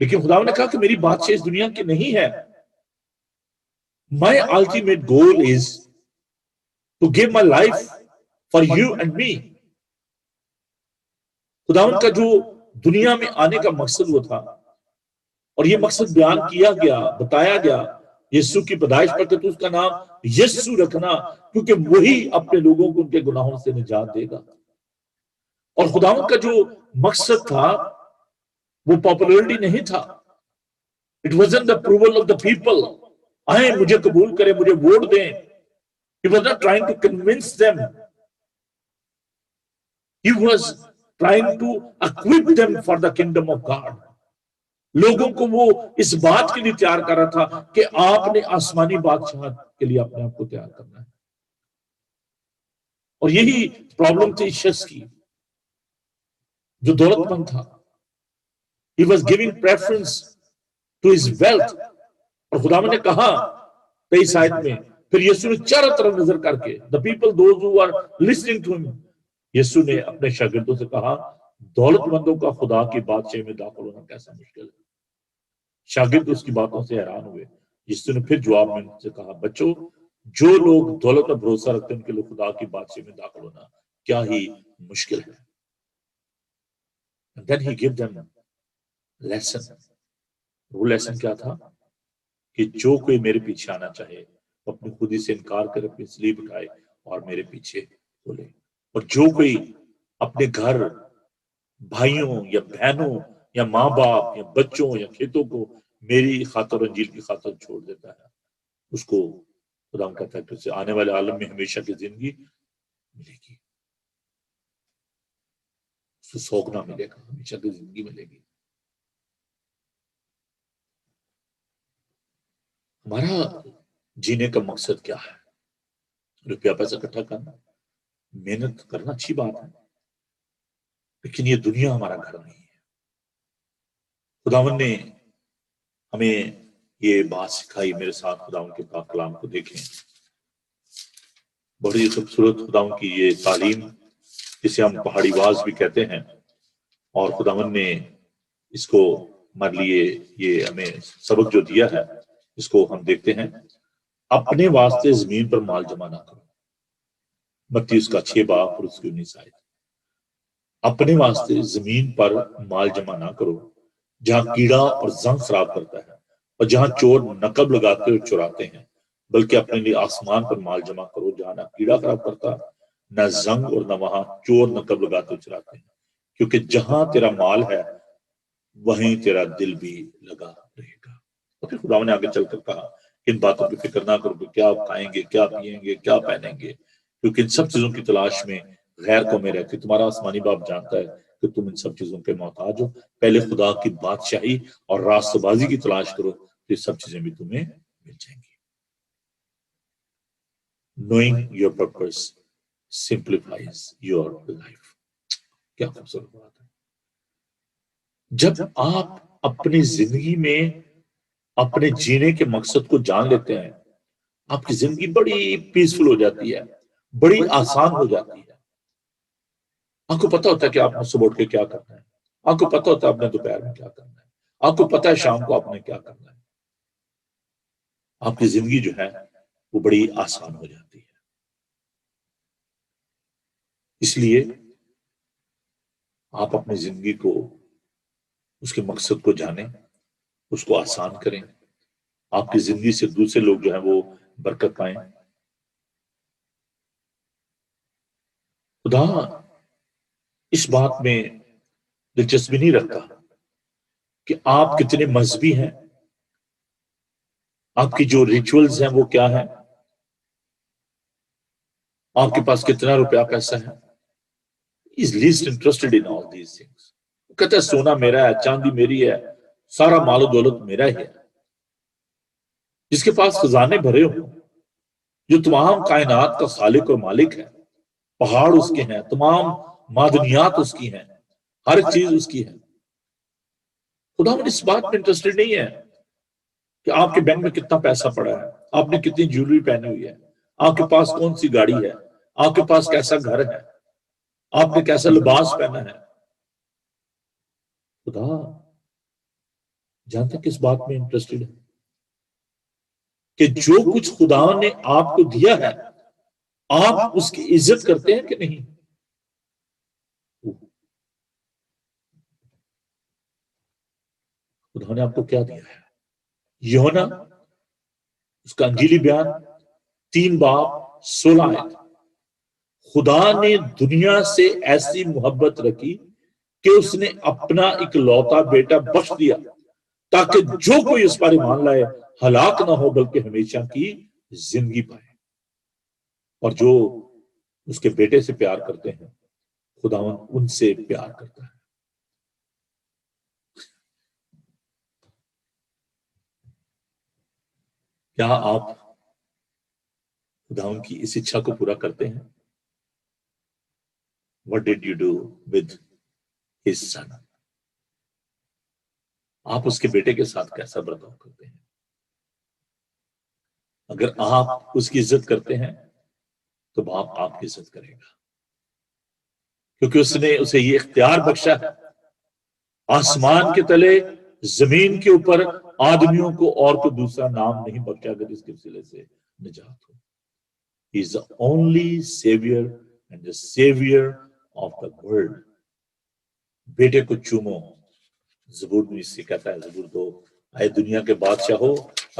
لیکن خدا نے کہا کہ میری بادشاہ اس دنیا کی نہیں ہے. My ultimate goal is to give my life for you and me. خداوند کا جو دنیا میں آنے کا مقصد وہ تھا، اور یہ مقصد بیان کیا گیا، بتایا گیا یسوع کی پیدائش پر کہ تو اس کا نام یسوع رکھنا، کیونکہ وہی اپنے لوگوں کو ان کے گناہوں سے نجات دے گا. اور خداوند کا جو مقصد تھا وہ پاپولرٹی نہیں تھا. It wasn't the approval of the people. آئیں مجھے قبول کریں، مجھے ووٹ دیں. He was not trying to convince them. He was trying to equip them for the kingdom of God. لوگوں کو وہ اس بات کے لیے تیار کر رہا تھا کہ آپ نے آسمانی بادشاہت کے لیے اپنے آپ کو تیار کرنا ہے. اور یہی پرابلم تھی شخص کی جو دولت مند تھا. He was giving preference to his wealth. اور خدا نے کہا 23 آیت میں، پھر یسوع نے چاروں طرف نظر کر کے the people those who are listening to him، یسوع نے اپنے شاگردوں سے کہا دولت مندوں کا خدا کی بادشاہی میں داخل ہونا کیسا مشکل ہے. شاگرد اس کی باتوں سے حیران ہوئے. یسوع نے پھر جواب میں ان سے کہا بچوں، جو لوگ دولت پر بھروسہ رکھتے ہیں ان کے لیے خدا کی بادشاہی میں داخل ہونا کیا ہی مشکل ہے. And then he gave them lesson. وہ لیسن کیا تھا کہ جو کوئی میرے پیچھے آنا چاہے وہ اپنی خودی سے انکار کر اپنی صلیب اٹھائے اور میرے پیچھے چلے. اور جو کوئی اپنے گھر، بھائیوں یا بہنوں یا ماں باپ یا بچوں یا کھیتوں کو میری خاطر اور انجیل کی خاطر چھوڑ دیتا ہے، اس کو خدا کہتا ہے کہ اسے آنے والے عالم میں ہمیشہ کی زندگی ملے گی، اسے سوگنا ملے گا، ہمیشہ کی زندگی ملے گی. ہمارا جینے کا مقصد کیا ہے؟ روپیہ پیسہ اکٹھا کرنا، محنت کرنا اچھی بات ہے، لیکن یہ دنیا ہمارا گھر نہیں ہے. خداوند نے ہمیں یہ بات سکھائی. میرے ساتھ خداوند کے پاک کلام کو دیکھیں. بڑی خوبصورت خداوند کی یہ تعلیم جسے ہم پہاڑی واز بھی کہتے ہیں، اور خداوند نے اس کو ہمارے لیے یہ ہمیں سبق جو دیا ہے اس کو ہم دیکھتے ہیں. اپنے واسطے زمین پر مال جمع نہ کرو، متی اس کا 6 باب اور اس کی 19 آیت. اپنے واسطے زمین پر مال جمع نہ کرو جہاں کیڑا اور زنگ خراب کرتا ہے اور جہاں چور نقب لگاتے اور چراتے ہیں، بلکہ اپنے لیے آسمان پر مال جمع کرو جہاں نہ کیڑا خراب کرتا، نہ زنگ، اور نہ وہاں چور نقب لگاتے اور چراتے ہیں، کیونکہ جہاں تیرا مال ہے وہیں تیرا دل بھی لگا رہے گا. اور پھر خدا نے آگے چل کر کہا ان باتوں کی فکر نہ کرو کہ کیا کھائیں گے، کیا پیئیں گے، کیا پہنیں گے، کیونکہ ان سب چیزوں کی تلاش میں غیر قومیں رہتی. تمہارا آسمانی باپ جانتا ہے کہ تم ان سب چیزوں کے محتاج ہو. پہلے خدا کی بادشاہی اور راست بازی کی تلاش کرو تو یہ سب چیزیں بھی تمہیں مل جائیں گی. Knowing your purpose simplifies your life. کیا خوبصورت بات ہے. جب آپ اپنی زندگی میں اپنے جینے کے مقصد کو جان لیتے ہیں، آپ کی زندگی بڑی پیسفل ہو جاتی ہے، بڑی آسان ہو جاتی ہے. آپ کو پتہ ہوتا ہے کہ آپ نے صبح اٹھ کے کیا کرنا ہے، آپ کو پتہ ہوتا ہے آپ نے دوپہر میں کیا کرنا ہے، آپ کو پتہ ہے شام کو آپ نے کیا کرنا ہے. آپ کی زندگی جو ہے وہ بڑی آسان ہو جاتی ہے. اس لیے آپ اپنی زندگی کو، اس کے مقصد کو جانیں، اس کو آسان کریں. آپ کی زندگی سے دوسرے لوگ جو ہیں وہ برکت پائیں. خدا اس بات میں دلچسپی نہیں رکھتا کہ آپ کتنے مذہبی ہیں، آپ کی جو ریچولز ہیں وہ کیا ہیں، آپ کے پاس کتنا روپیہ پیسہ ہے. He is least interested in all these things. وہ کہتا ہے سونا میرا ہے، چاندی میری ہے، سارا مال و دولت میرا ہی ہے. جس کے پاس خزانے بھرے ہوں، جو تمام کائنات کا خالق اور مالک ہے، پہاڑ اس کے ہیں، تمام معدنیات اس کی ہیں، ہر چیز اس کی ہے. خدا اس بات میں انٹرسٹڈ نہیں ہے کہ آپ کے بینک میں کتنا پیسہ پڑا ہے، آپ نے کتنی جیولری پہنی ہوئی ہے، آپ کے پاس کون سی گاڑی ہے، آپ کے پاس کیسا گھر ہے، آپ نے کیسا لباس پہنا ہے. خدا جانتے کس بات میں انٹرسٹڈ ہے کہ جو کچھ خدا نے آپ کو دیا ہے آپ اس کی عزت کرتے ہیں کہ نہیں؟ خدا نے آپ کو کیا دیا ہے؟ یوحنا اس کا انجیلی بیان 3 باب 16 آیت، خدا نے دنیا سے ایسی محبت رکھی کہ اس نے اپنا اکلوتا بیٹا بخش دیا تاکہ جو کوئی اس پر ایمان لائے ہلاک نہ ہو بلکہ ہمیشہ کی زندگی پائے۔ اور جو اس کے بیٹے سے پیار کرتے ہیں خداوند ان سے پیار کرتا ہے۔ کیا آپ خداوند کی اس اچھا کو پورا کرتے ہیں؟ What did you do with his son؟ آپ اس کے بیٹے کے ساتھ کیسا برتاؤ کرتے ہیں؟ اگر آپ اس کی عزت کرتے ہیں تو باپ آپ کی عزت کرے گا، کیونکہ اس نے اسے یہ اختیار بخشا ہے، آسمان کے تلے زمین کے اوپر آدمیوں کو اور کوئی دوسرا نام نہیں بخشا اگر اس کے وسیلے سے نجات ہو۔ He is the only savior and the savior of the world۔ بیٹے کو چومو، زبور میں اس سے کہتا ہے زبور 2، اے دنیا کے بادشاہو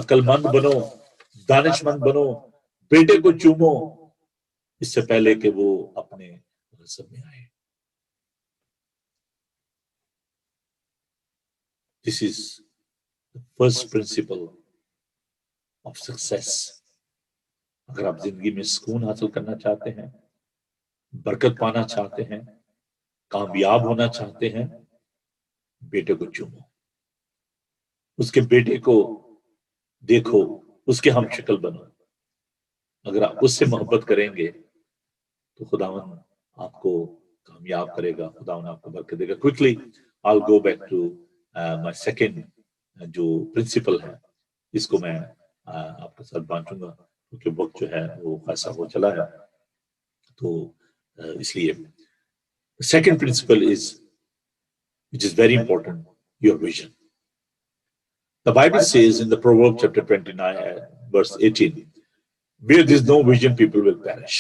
عقل مند بنو، دانش مند بنو، بیٹے کو چومو اس سے پہلے کہ وہ اپنے غضب میں آئے۔ This is the first principle of success۔ اگر آپ زندگی میں سکون حاصل کرنا چاہتے ہیں، برکت پانا چاہتے ہیں، کامیاب ہونا چاہتے ہیں، بیٹے کو چومو، اس کے بیٹے کو دیکھو، اس کے ہم شکل بنو۔ اگر آپ اس سے محبت کریں گے تو خداوند آپ کو کامیاب کرے گا، خداوند آپ کو برکت دے گا۔ Quickly I'll go back to my second جو پرنسپل ہے، اس کو میں آپ کے ساتھ بانٹوں گا کیونکہ وقت جو ہے وہ خاصا ہو چلا ہے، تو اس لیے second principle is which is very important, your vision۔ The Bible says in the Proverbs chapter 29 verse 18, where there is no vision people will perish۔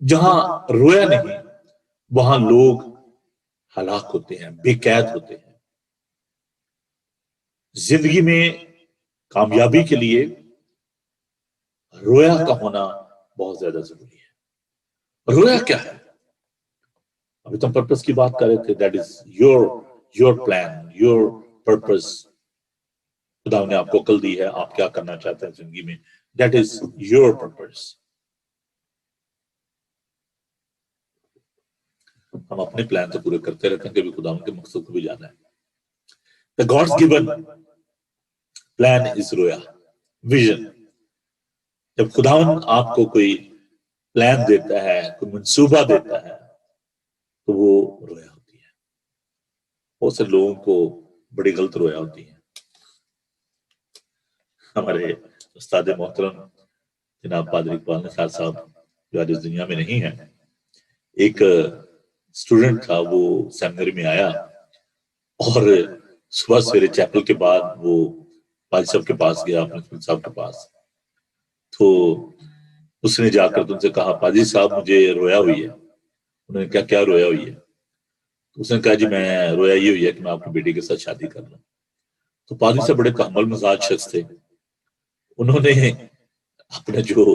جہاں رویا نہیں وہاں لوگ ہلاک ہوتے ہیں، بے قید ہوتے ہیں۔ زندگی میں کامیابی کے لیے رویا کا ہونا بہت زیادہ ضروری ہے۔ رویا کیا ہے؟ ابھی تم پرپس کی بات کر رہے تھے، that is your plan, your purpose۔ خدا نے آپ کو عقل دی ہے، آپ کیا کرنا چاہتے ہیں زندگی میں، that is your purpose۔ ہم اپنے پلان تو پورے کرتے رہتے ہیں، کبھی خدا ان کے مقصد کو بھی جانا ہے۔ The God's given plan is رویا، vision۔ جب خداوند آپ کو کوئی پلان دیتا ہے، کوئی منصوبہ دیتا ہے تو وہ رویا ہوتی ہے۔ بہت سے لوگوں کو بڑی غلط رویا ہوتی ہے۔ ہمارے استاد محترم جناب پادری اقبال نثار صاحب جو آج اس دنیا میں نہیں ہے، ایک اسٹوڈنٹ تھا، وہ سیمنری میں آیا اور صبح سویرے چیپل کے بعد وہ پادری صاحب کے پاس گیا، پرنسپل صاحب کے پاس، تو اس نے جا کر تم سے کہا پادری صاحب مجھے رویا ہوئی ہے۔ انہوں نے کہا کیا رویا ہوئی ہے؟ تو اس نے کہا جی میں رویا یہ ہوئی ہے کہ میں آپ کی بیٹی کے ساتھ شادی کر لوں۔ تو پادری صاحب بڑے تحمل مزاج شخص تھے، انہوں نے اپنے جو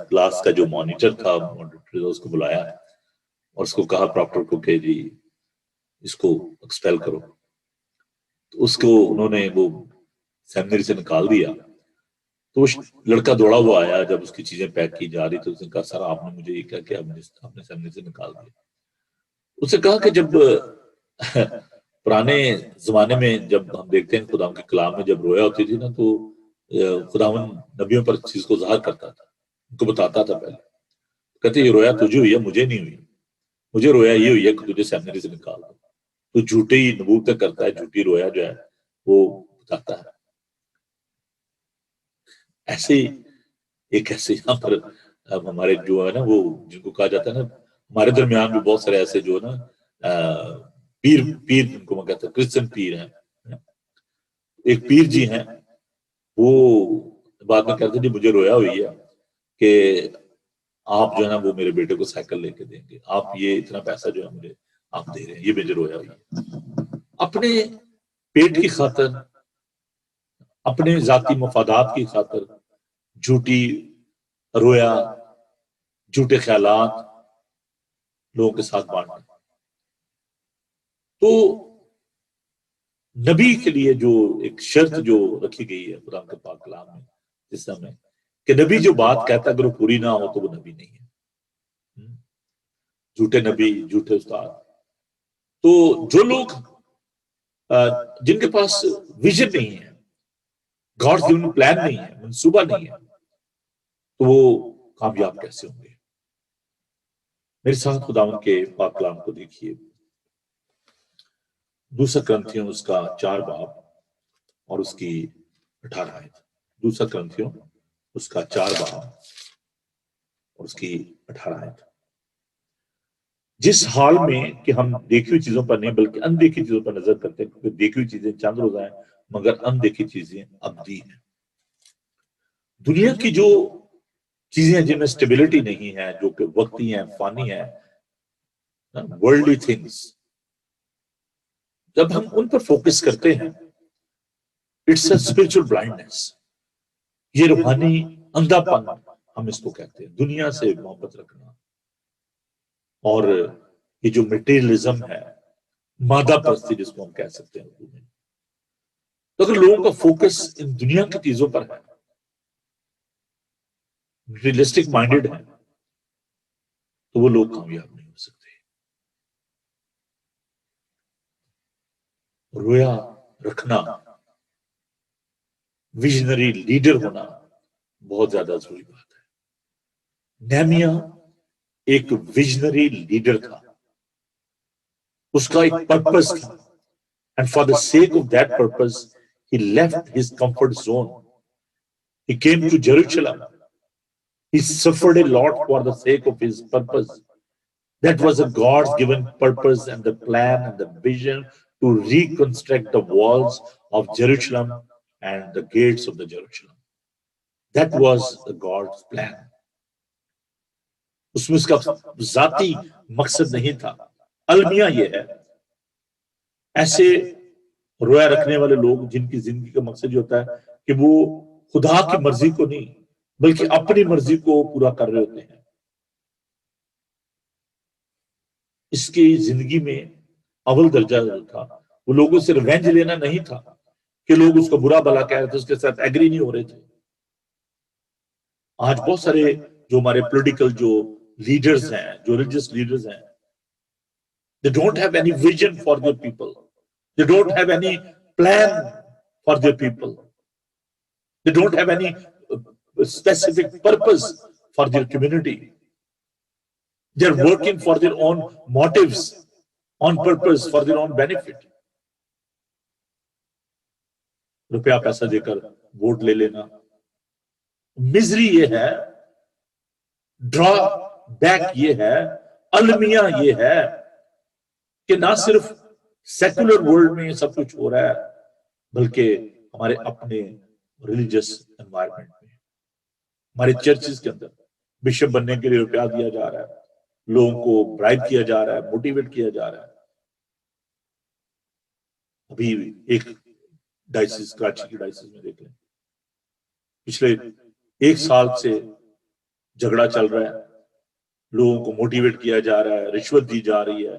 کلاس کا جو مانیٹر تھا اس کو بلایا اور اس کو کہا پراپٹر کو کہ جی اس کو ایکسپیل کرو۔ تو اس کو انہوں نے وہ سیمنری سے نکال دیا۔ تو وہ لڑکا دوڑا ہوا آیا، جب اس کی چیزیں پیک کی جا رہی تو اس نے کہا سر آپ نے مجھے یہ کہا کہ آپ نے سیمنری سے نکال دیا۔ اس نے کہا کہ جب پرانے زمانے میں جب ہم دیکھتے ہیں خدا کے کلام میں جب رویا ہوتی تھی نا تو خداوند نبیوں پر اس چیز کو ظاہر کرتا تھا، ان کو بتاتا تھا پہلے، کہتے یہ رویا تجھے ہوئی ہے، مجھے نہیں ہوئی، مجھے رویا یہ ہوئی ہے کہ تجھے سیمنری سے نکال دو۔ تو جھوٹے ہی نبوتیں کرتا ہے، جھوٹی رویا جو ہے وہ بتاتا ہے۔ ایسے ایک ایسے یہاں پر ہمارے جو ہے نا وہ جن کو کہا جاتا ہے نا، ہمارے درمیان بھی بہت سارے ایسے جو ہے نا پیر جن کو میں کہتا ہوں کرسچن پیر ہیں، ایک پیر جی ہیں، وہ بعد میں کہتے ہیں جی مجھے رویا ہوئی ہے کہ آپ جو ہے نا وہ میرے بیٹے کو سائیکل لے کے دیں گے، آپ یہ اتنا پیسہ جو ہے مجھے آپ دے رہے ہیں، یہ مجھے رویا ہوئی ہے۔ اپنے پیٹ کی خاطر، اپنے ذاتی مفادات کی خاطر جھوٹی رویا، جھوٹے خیالات لوگوں کے ساتھ بانٹنا۔ تو نبی کے لیے جو ایک شرط جو رکھی گئی ہے قرآن کے پاک کلام میں جس میں کہ نبی جو بات کہتا ہے اگر وہ پوری نہ ہو تو وہ نبی نہیں ہے۔ جھوٹے نبی، جھوٹے استاد۔ تو جو لوگ جن کے پاس ویژن نہیں ہے، گاڈز گیون پلان نہیں ہے، منصوبہ نہیں ہے، تو وہ کامیاب کیسے ہوں گے؟ میرے ساتھ خداوند کے پاک کلام کو دیکھیے، دوسرا کرنتھیوں اس کا 4 باب اور اس کی 18 آیت۔ دوسرا کرنتھیوں اس کا 4 باب اور اس کی 18 آیت۔ جس حال میں کہ ہم دیکھی ہوئی چیزوں پر نہیں بلکہ اندیکھی چیزوں پر نظر کرتے ہیں، کیونکہ دیکھی ہوئی چیزیں چند روزہ ہیں مگر اندیکھی چیزیں ابدی ہیں۔ دنیا کی جو چیزیں جن میں سٹیبلٹی نہیں ہے، جو کہ وقتی ہیں، فانی ہیں، ورلڈلی تھنگس، جب ہم ان پر فوکس کرتے ہیں اٹس اے اسپرچل بلائنڈنس، یہ روحانی اندھا پن ہم اس کو کہتے ہیں، دنیا سے محبت رکھنا، اور یہ جو میٹیریلزم ہے، مادہ پرستی جس کو ہم کہہ سکتے ہیں اردو میں۔ تو اگر لوگوں کا فوکس ان دنیا کی چیزوں پر ہے، ریئلسٹک مائنڈڈ ہے، تو وہ لوگ کامیاب نہیں ہو سکتے۔ رویا رکھنا، ویژنری لیڈر ہونا بہت زیادہ ضروری بات ہے۔ نہمیہ ایک ویژنری لیڈر تھا، اس کا ایک پرپس تھا، and for the sake of that purpose he left his comfort zone. He came to Jerusalem. He suffered a lot for the sake of his purpose. That was a God's given purpose and the plan and the vision to reconstruct the walls of Jerusalem and the gates of the Jerusalem. That was the God's plan. اس میں اس کا ذاتی مقصد نہیں تھا۔ المیہ یہ ہے، ایسے رویا رکھنے والے لوگ جن کی زندگی کا مقصد یہ ہوتا ہے کہ وہ خدا کی مرضی کو نہیں بلکہ اپنی مرضی کو پورا کر رہے ہوتے ہیں۔ اس کی زندگی میں اول درجہ تھا، وہ لوگوں سے ریونج لینا نہیں تھا کہ لوگ اس کو برا بھلا کہہ رہے تھے، اس کے ساتھ ایگری نہیں ہو رہے تھے۔ آج بہت سارے جو ہمارے پولیٹیکل جو لیڈرز ہیں، جو ریلیجس لیڈرز ہیں، they don't have any vision for their people. They don't have any plan for their people. They don't have any specific purpose for their community. They're working for their own motives, on purpose, for their own benefit. روپیہ پیسہ دے کر vote لے لینا۔ Misery یہ ہے، ڈرا back یہ ہے، المیہ یہ ہے کہ نہ صرف سیکولر ورلڈ میں سب کچھ ہو رہا ہے بلکہ ہمارے اپنے ریلیجس انوائرمنٹ میں، ہمارے چرچز کے اندر بشپ بننے کے لیے روپیہ دیا جا رہا ہے، لوگوں کو برائب کیا جا رہا ہے، موٹیویٹ کیا جا رہا ہے۔ ابھی ایک ڈائسس، کراچی کی ڈائسس میں دیکھ لیں، پچھلے 1 سال سے جھگڑا چل رہا ہے، لوگوں کو موٹیویٹ کیا جا رہا ہے، رشوت دی جا رہی ہے،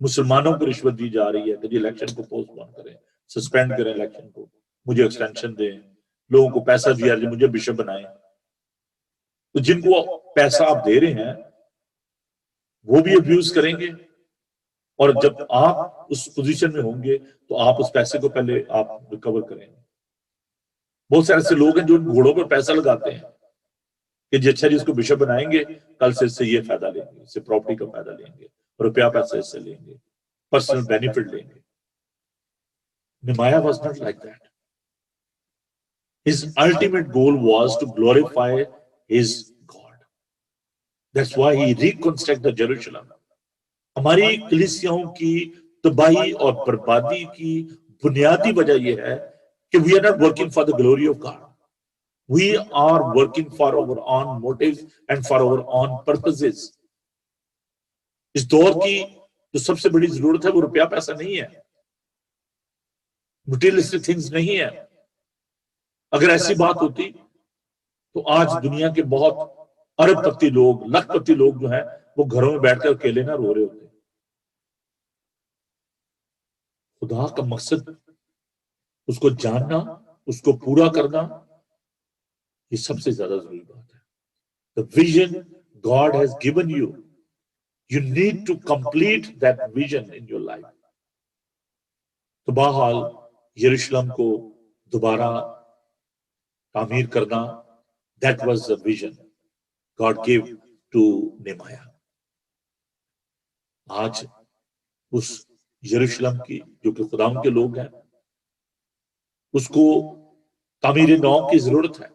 مسلمانوں کو رشوت دی جا رہی ہے کہ جی الیکشن کو پوسٹ پون کریں، سسپینڈ کریں الیکشن کو، مجھے ایکسٹینشن دیں، لوگوں کو پیسہ دیا جائے، مجھے بشپ بنائیں۔ تو جن کو پیسہ آپ دے رہے ہیں وہ بھی ابیوز کریں گے، اور جب آپ اس پوزیشن میں ہوں گے تو آپ اس پیسے کو پہلے آپ ریکور کریں گے۔ بہت سارے ایسے لوگ ہیں جو گھوڑوں پر پیسہ لگاتے ہیں کہ جی اچھا جی اس کو بشپ بنائیں گے، کل سے اس سے یہ فائدہ لیں گے، اس سے پراپرٹی کا فائدہ لیں گے، روپیہ پیسہ اس سے لیں گے، پرسنل بینیفٹ لیں گے۔ Nehemiah was not like that. His ultimate goal was to glorify his God. That's why he reconstructed Jerusalem. ہماری کلیسیاؤں کی تباہی اور بربادی کی بنیادی وجہ یہ ہے کہ we are not working for the glory of God. We are working for our own motives and for our own purposes. اس دور کی جو سب سے بڑی ضرورت ہے وہ روپیہ پیسہ نہیں ہے، materialistic things نہیں ہے. اگر ایسی بات ہوتی تو آج دنیا کے بہت ارب پتی لوگ، لکھ پتی لوگ جو ہیں وہ گھروں میں بیٹھ کر اکیلے نہ رو رہے ہوتے. خدا کا مقصد، اس کو جاننا، اس کو پورا کرنا، یہ سب سے زیادہ ضروری بات ہے. The vision God has given you, you need to complete that vision in your life. تو بہرحال یروشلم کو دوبارہ تعمیر کرنا، that was the vision God gave to Nehemiah. آج اس یروشلم کی جو کہ خداوند کے لوگ ہیں، اس کو تعمیر نو کی ضرورت ہے.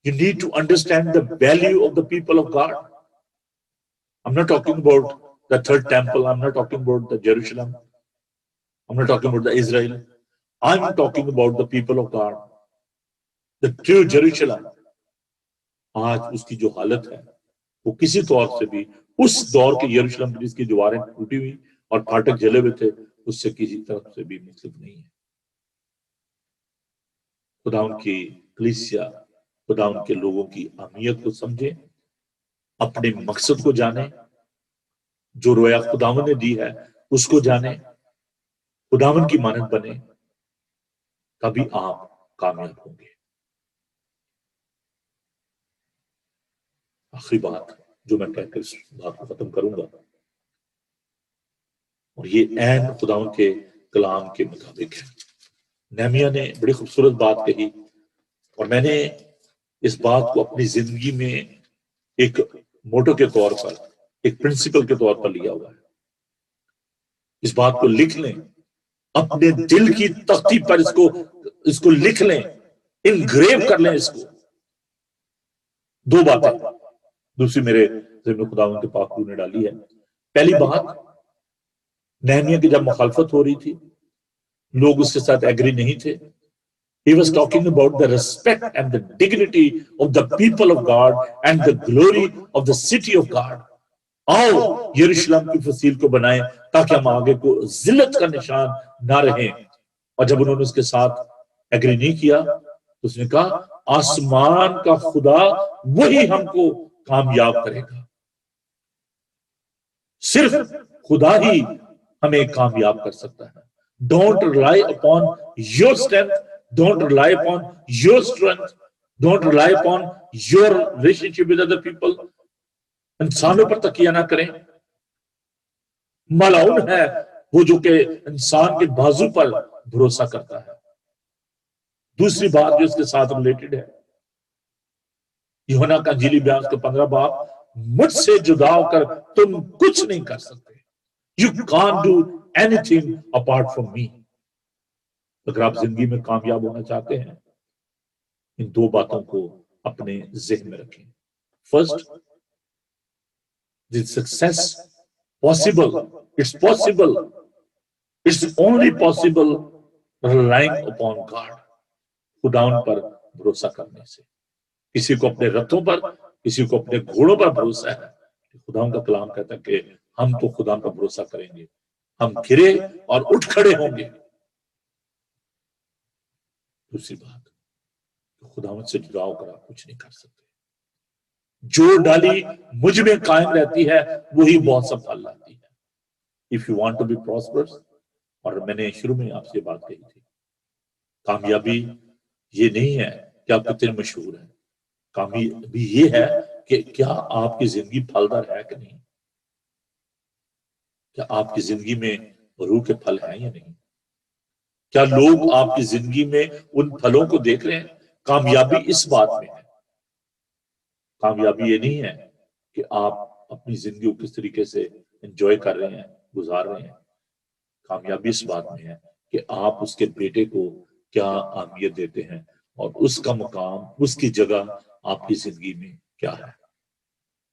You need to understand the value of the people of God. I'm not talking about the third temple. I'm not talking about the Jerusalem. I'm not talking about the Israel. I'm talking about the people of God. The true Jerusalem. آج اس کی جو حالت ہے وہ کسی طور سے بھی اس دور کے یروشلم جس کی دیواریں ٹوٹی ہوئی اور پھاٹک جلے ہوئے تھے اس سے کسی طرف سے بھی مختلف نہیں ہے. خداوند کی کلیسیا، خداوند کے لوگوں کی اہمیت کو سمجھیں، اپنے مقصد کو جانیں، جو رویا خداوند نے دی ہے اس کو جانیں، خداوند کی مانند بنیں، تبھی آپ کامیاب ہوں گے. آخری بات جو میں کہہ کر اس بات کو ختم کروں گا، اور یہ عین خداوند کے کلام کے مطابق ہے. نہمیہ نے بڑی خوبصورت بات کہی، اور میں نے اس بات کو اپنی زندگی میں ایک موٹو کے طور پر، ایک پرنسپل کے طور پر لیا ہوا ہے. اس بات کو لکھ لیں، اپنے دل کی تختی پر اس کو لکھ لیں، انگریو کر لیں اس کو. دو باتیں دوسری میرے ذہن میں خداوند کے پاک روح نے ڈالی ہے. پہلی بات، نہمیہ کی جب مخالفت ہو رہی تھی، لوگ اس کے ساتھ ایگری نہیں تھے. He was talking about the respect and the dignity of the people of God and the glory of the city of God. آؤ یروشلم کی فصیل کو بنائیں تاکہ ہم آگے کو ذلت کا نشان نہ رہیں. اور جب انہوں نے اس کے ساتھ ایگری نہیں کیا تو اس نے کہا آسمان کا خدا وہی ہم کو کامیاب کرے گا. صرف خدا ہی ہمیں کامیاب کر سکتا ہے. Don't rely upon your strength. Don't rely upon your strength. Don't rely upon your relationship with other people. انسانوں پر تکیہ نہ کریں. ملعون ہے وہ جو کہ انسان کے بازو پر بھروسہ کرتا ہے. دوسری بات جو اس کے ساتھ ریلیٹڈ ہے، یوحنا کا انجیلی بیان کا 15 باب، مجھ سے جدا ہو کر تم کچھ نہیں کر سکتے. You can't do anything apart from me. اگر آپ زندگی میں کامیاب ہونا چاہتے ہیں، ان دو باتوں کو اپنے ذہن میں رکھیں. First, the success possible, it's possible, it's only possible relying upon God. خداوند پر بھروسہ کرنے سے. کسی کو اپنے رتھوں پر، کسی کو اپنے گھوڑوں پر بھروسہ ہے. خداوند کا کلام کہتا ہے کہ ہم تو خدا پر بھروسہ کریں گے، ہم گرے اور اٹھ کھڑے ہوں گے. دوسری بات، خداوند سے جدا ہو کر آپ کچھ نہیں کر سکتے. جو ڈالی مجھ میں قائم رہتی ہے وہی بہت سا پھل لاتی ہے. If you want to be prosperous، اور میں نے شروع میں آپ سے بات کہی تھی، کامیابی یہ نہیں ہے کہ آپ کتنے مشہور ہیں. کامیابی یہ ہے کہ کیا آپ کی زندگی پھلدار ہے کہ نہیں، کیا آپ کی زندگی میں روح کے پھل ہیں یا نہیں، کیا لوگ آپ کی زندگی میں ان پھلوں کو دیکھ رہے ہیں. کامیابی اس بات میں ہے. کامیابی یہ نہیں ہے کہ آپ اپنی زندگی کو کس طریقے سے انجوائے کر رہے ہیں، گزار رہے ہیں. کامیابی اس بات میں ہے کہ آپ اس کے بیٹے کو کیا اہمیت دیتے ہیں اور اس کا مقام، اس کی جگہ آپ کی زندگی میں کیا ہے.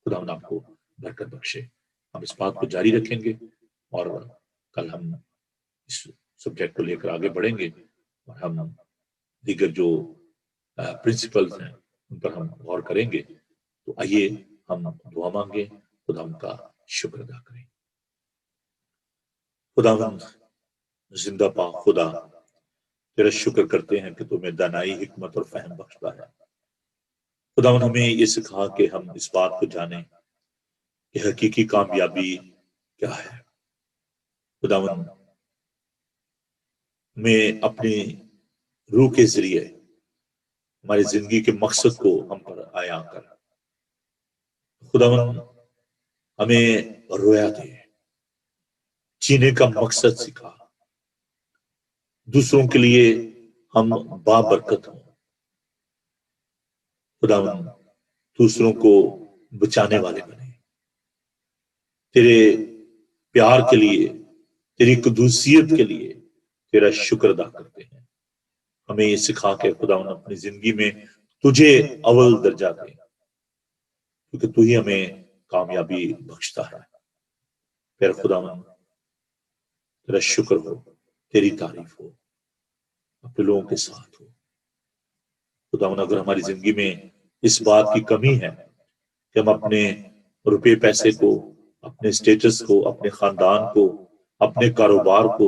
خدا آپ کو برکت بخشے. ہم اس بات کو جاری رکھیں گے. اور کل ہم اس سبجیکٹ کو لے کر آگے بڑھیں گے اور ہم دیگر جو پرنسپلز ہیں ان پر ہم غور کریں گے. تو آئیے ہم دعا مانگیں، خدا ان کا شکر ادا کریں. خداوند زندہ پاک خدا، تیرا شکر کرتے ہیں کہ تمہیں دانائی، حکمت اور فہم بخشتا ہے. خداوند ہمیں یہ سکھا کہ ہم اس بات کو جانیں کہ حقیقی کامیابی کیا ہے. خداوند ہمیں اپنی روح کے ذریعے ہماری زندگی کے مقصد کو ہم پر عیاں کر. خداوند ہمیں رویا دے، جینے کا مقصد سکھا، دوسروں کے لیے ہم بابرکت ہوں. خداوند دوسروں کو بچانے والے بنے، تیرے پیار کے لیے، تیری قدوسیت کے لیے تیرا شکر ادا کرتے ہیں. ہمیں یہ سکھا کہ خداوند اپنی زندگی میں تجھے اول درجہ دے، کیونکہ تو ہی ہمیں کامیابی بخشتا ہے. پھر خداوند تیرا شکر ہو، تیری تعریف ہو، اپنے لوگوں کے ساتھ ہو. خداوند اگر ہماری زندگی میں اس بات کی کمی ہے کہ ہم اپنے روپے پیسے کو، اپنے سٹیٹس کو، اپنے خاندان کو، اپنے کاروبار کو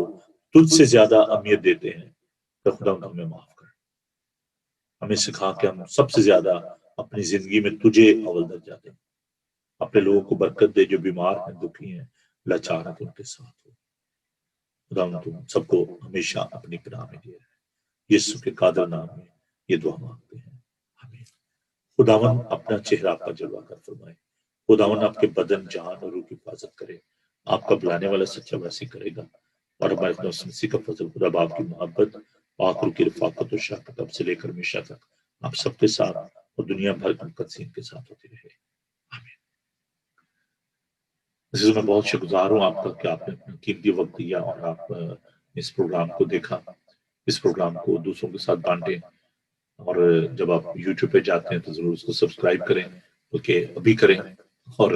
تجھ سے زیادہ اہمیت دیتے ہیں، تو خداوند ہمیں معاف کر. ہمیں سکھا کہ ہم سب سے زیادہ اپنی زندگی میں تجھے اول درجہ دیں. اپنے لوگوں کو برکت دے، جو بیمار ہیں، دکھی ہیں، لاچار ہیں، تو ان کے ساتھ ہو. خداوند تم سب کو ہمیشہ اپنی پناہ میں دیا ہے. یسوع کے قادر نام میں یہ دعا مانگتے ہیں، آمین. خداوند اپنا چہرہ آپ کا جلوہ کر فرمائے. خداوند آپ کے بدن، جان اور روح کی حفاظت کرے. آپ کا بلانے والا سچا ویسی کرے گا. اور ہمارے مسیح کا فضل، خدا باپ کی محبت، پاک روح کی رفاقت اور شفقت اب سے لے کر ہمیشہ تک آپ سب کے ساتھ اور دنیا بھر کے مقدسین کے ساتھ ہوتی رہے، آمین. میں بہت شکرگزار ہوں آپ کا کہ آپ نے اپنا قیمتی وقت دیا اور آپ اس پروگرام کو دیکھا. اس پروگرام کو دوسروں کے ساتھ بانٹیں، اور جب آپ یوٹیوب پہ جاتے ہیں تو ضرور اس کو سبسکرائب کریں، بلکہ ابھی کریں. اور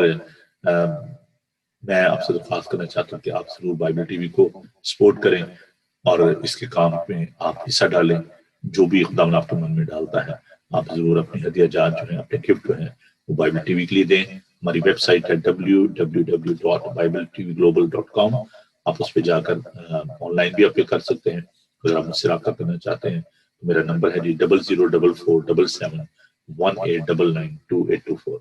میں آپ سے درخواست کرنا چاہتا ہوں کہ آپ ضرور بائبل ٹی وی کو سپورٹ کریں اور اس کے کام میں آپ حصہ ڈالیں. جو بھی خدا آپ کے من میں ڈالتا ہے آپ ضرور اپنی ہدیہ جات جو ہیں، اپنے گفٹ جو ہیں وہ بائبل ٹی وی کے لیے دیں. ہماری ویب سائٹ ہے www.bibletvglobal.com. آپ اس پہ جا کر آن لائن بھی اپلائی کر سکتے ہیں. اگر آپ مجھ سے رابطہ کرنا چاہتے ہیں تو میرا نمبر ہے 00447718992824.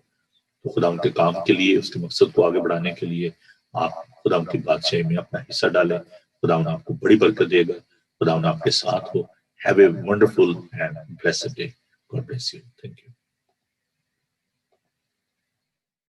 تو خدا ان کے کام کے لیے، اس کے مقصد کو آگے بڑھانے کے لیے آپ خدا ان کی بادشاہی میں اپنا حصہ ڈالیں. خدا ان آپ کو بڑی برکت دے گا. خدا ان آپ کے ساتھ ہو. Have a wonderful and blessed day. God bless you. Thank you.